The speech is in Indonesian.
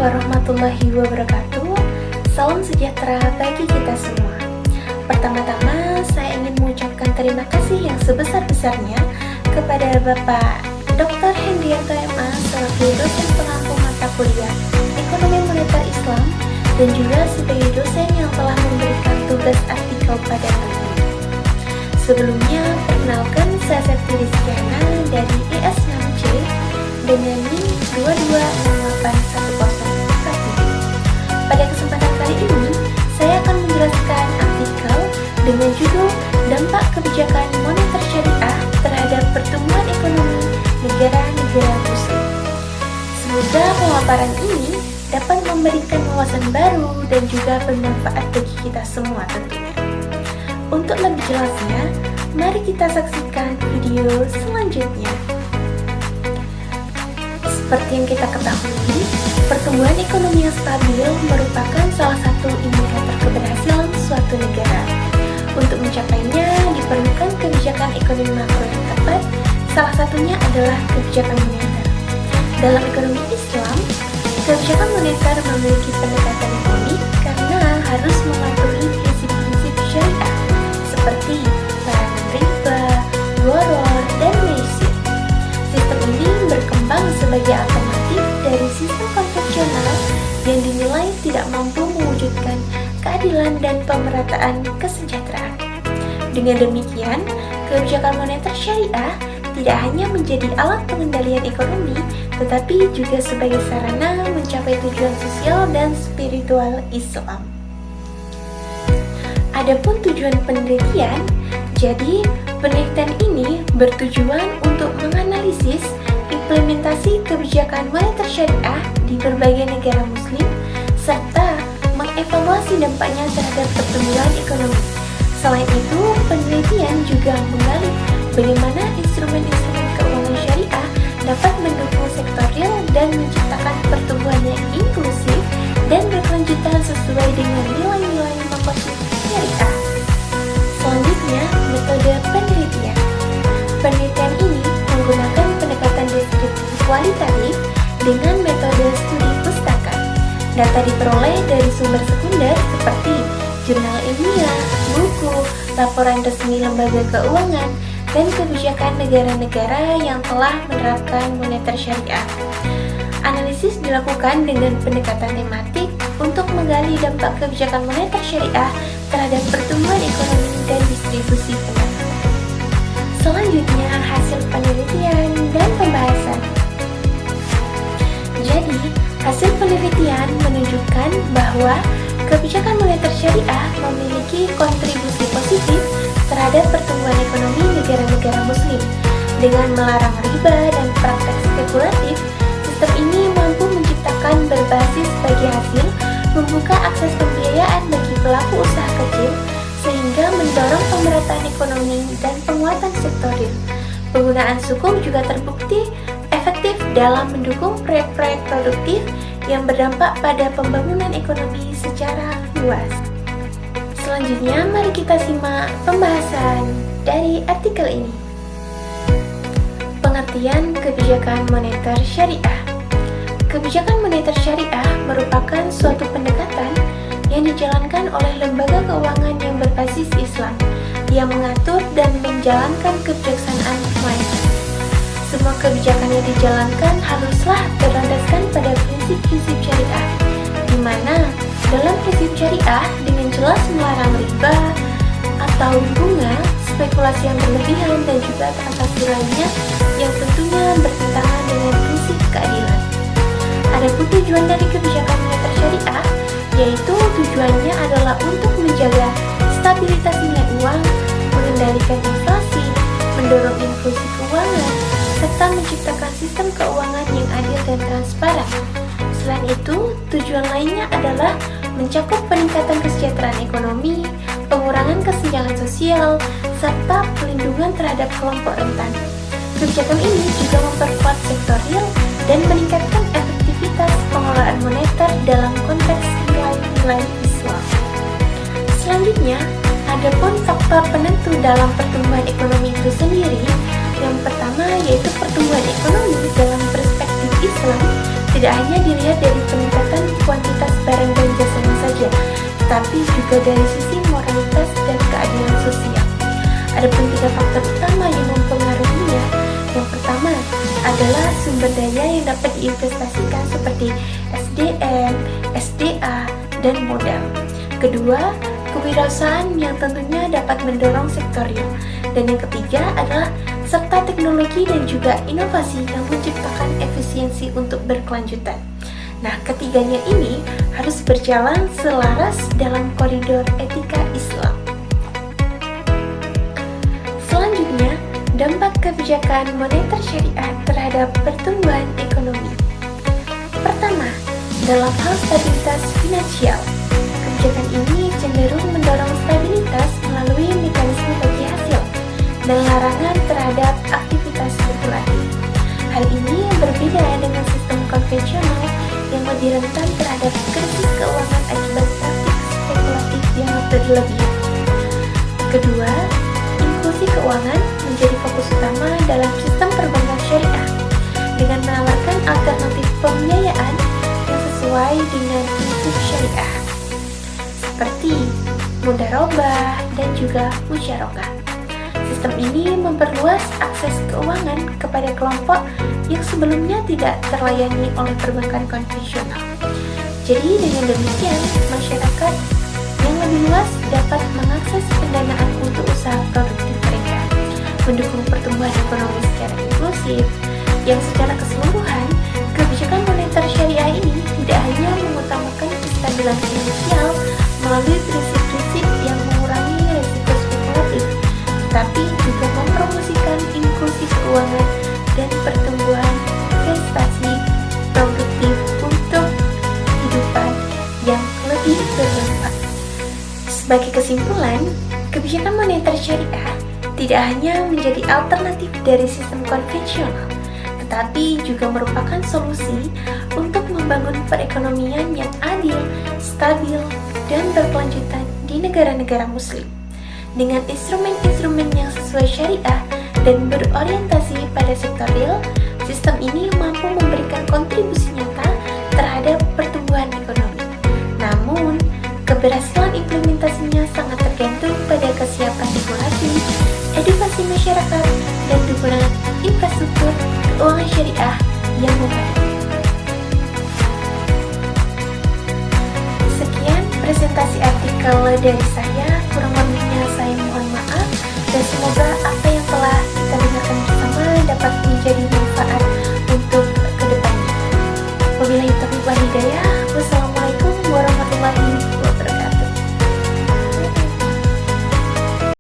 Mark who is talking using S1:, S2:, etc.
S1: warahmatullahi wabarakatuh. Salam sejahtera bagi kita semua. Pertama-tama, saya ingin mengucapkan terima kasih yang sebesar-besarnya kepada Bapak Dr. Hendrianto MA selaku dosen pengampu mata kuliah Ekonomi Moneter Islam dan juga sebagai dosen yang telah memberikan tugas artikel pada kami. Sebelumnya, perkenalkan saya Septi Rizkyana dari IS6C dengan NIM 22681043. Pada kesempatan kali ini, saya akan menjelaskan artikel dengan judul Dampak Kebijakan Moneter Syariah terhadap Pertumbuhan Ekonomi Negara-Negara Muslim. Semoga pemaparan ini dapat memberikan wawasan baru dan juga bermanfaat bagi kita semua tentunya. Untuk lebih jelasnya, mari kita saksikan video selanjutnya. Seperti yang kita ketahui, pertumbuhan ekonomi yang stabil merupakan salah satu indikator keberhasilan suatu negara. Untuk mencapainya, diperlukan kebijakan ekonomi makro yang tepat, salah satunya adalah kebijakan moneter. Dalam ekonomi Islam, kebijakan moneter memiliki pendekatan ekonomi karena harus mematuhi prinsip-prinsip syariah seperti larangan riba, gharar, dan maisir. Sistem ini berkembang sebagai alternatif dari sistem konvensional yang dinilai tidak mampu mewujudkan keadilan dan pemerataan kesejahteraan. Dengan demikian, kebijakan moneter syariah tidak hanya menjadi alat pengendalian ekonomi, tetapi juga sebagai sarana mencapai tujuan sosial dan spiritual Islam. Adapun tujuan penelitian, jadi penelitian ini bertujuan untuk menganalisis implementasi kebijakan moneter syariah di berbagai negara muslim serta mengevaluasi dampaknya terhadap pertumbuhan ekonomi. Selain itu, penelitian juga menggali bagaimana instrumen-instrumen keuangan syariah dapat mendukung sektor real dan menciptakan pertumbuhan yang inklusif dan berkelanjutan sesuai dengan nilai-nilai makosid syariah. Selanjutnya, metode penelitian. Penelitian ini menggunakan pendekatan deskriptif kualitatif dengan metode studi pustaka. Data diperoleh dari sumber sekunder seperti jurnal ilmiah, buku, laporan resmi lembaga keuangan, dan kebijakan negara-negara yang telah menerapkan moneter syariah. Analisis dilakukan dengan pendekatan tematik untuk menggali dampak kebijakan moneter syariah terhadap pertumbuhan ekonomi dan distribusi pendapatan. Selanjutnya, hasil penelitian dan pembahasan. Jadi, hasil penelitian menunjukkan bahwa kebijakan moneter syariah memiliki kontribusi positif terhadap pertumbuhan ekonomi negara-negara muslim. Dengan melarang riba dan praktek spekulatif, sistem ini mampu menciptakan berbasis bagi hasil, membuka akses pembiayaan bagi pelaku usaha kecil, sehingga mendorong pemerataan ekonomi dan penguatan sektor real. Penggunaan sukuk juga terbukti efektif dalam mendukung proyek-proyek produktif yang berdampak pada pembangunan ekonomi secara luas. Selanjutnya, mari kita simak pembahasan dari artikel ini. Pengertian kebijakan moneter syariah. Kebijakan moneter syariah merupakan suatu pendekatan yang dijalankan oleh lembaga keuangan yang berbasis Islam, yang mengatur dan menjalankan kebijaksanaan moneter. Semua kebijakan yang dijalankan haruslah berlandaskan pada prinsip-prinsip syariah, di mana dalam prinsip syariah dengan jelas melarang riba atau bunga, spekulasi yang berlebihan, dan juga transaksi lainnya yang tentunya bertentangan dengan prinsip keadilan. Adapun tujuan dari kebijakan moneter syariah, yaitu tujuannya adalah untuk menjaga stabilitas nilai uang, mengendalikan inflasi, mendorong inklusi keuangan, serta menciptakan sistem keuangan yang adil dan transparan. Selain itu, tujuan lainnya adalah mencakup peningkatan kesejahteraan ekonomi, pengurangan kesenjangan sosial, serta pelindungan terhadap kelompok rentan. Kebijakan ini juga memperkuat sektor real dan meningkatkan efektivitas pengelolaan moneter dalam konteks nilai-nilai Islam. Selanjutnya, adapun faktor penentu dalam pertumbuhan ekonomi itu sendiri. Yang pertama yaitu pertumbuhan ekonomi dalam perspektif Islam tidak hanya dilihat dari peningkatan barang dan jasanya saja, tetapi juga dari sisi moralitas dan keadilan sosial. Adapun 3 faktor utama yang mempengaruhinya, yang pertama adalah sumber daya yang dapat diinvestasikan seperti SDM, SDA, dan modal. Kedua, kewirausahaan yang tentunya dapat mendorong sektor real. Dan yang ketiga adalah serta teknologi dan juga inovasi yang menciptakan efisiensi untuk berkelanjutan. Nah, ketiganya ini harus berjalan selaras dalam koridor etika Islam. Selanjutnya, dampak kebijakan moneter syariah terhadap pertumbuhan ekonomi. Pertama, dalam hal stabilitas finansial, kebijakan ini cenderung mendorong stabilitas melalui mekanisme bagi hasil dan larangan terhadap aktivitas spekulatif. Hal ini berbeda dengan sistem konvensional yang lebih rentan terhadap krisis keuangan akibat praktik spekulatif yang berlebihan. Kedua, inklusi keuangan menjadi fokus utama dalam sistem perbankan syariah dengan menawarkan alternatif pembiayaan yang sesuai dengan prinsip syariah seperti mudharabah dan juga musyarakah. Sistem ini memperluas akses keuangan kepada kelompok yang sebelumnya tidak terlayani oleh perbankan konvensional. Jadi dengan demikian, masyarakat yang lebih luas dapat mengakses pendanaan untuk usaha produktif mereka, mendukung pertumbuhan ekonomi secara inklusif, yang secara keseluruhan, kebijakan moneter syariah ini tidak hanya mengutamakan kestabilan finansial melalui prinsip-prinsip yang mengurangi risiko spekulatif, tetapi juga mempromosikan inklusi keuangan dan pertumbuhan investasi produktif untuk kehidupan yang lebih bermanfaat. Sebagai kesimpulan, kebijakan moneter syariah tidak hanya menjadi alternatif dari sistem konvensional, tetapi juga merupakan solusi untuk membangun perekonomian yang adil, stabil, dan berkelanjutan di negara-negara muslim. Dengan instrumen-instrumen yang sesuai syariah dan berorientasi pada sektor real, sistem ini mampu memberikan kontribusi nyata terhadap pertumbuhan ekonomi. Namun, keberhasilan implementasinya sangat tergantung pada kesiapan regulasi, edukasi masyarakat, dan dukungan infrastruktur keuangan syariah yang memadai. Sekian presentasi artikel dari saya, kurang lebihnya saya mohon maaf, dan semoga apa yang telah kita dengarkan bersama dapat menjadi manfaat untuk kedepannya. Wabillahi taufiq wal hidayah.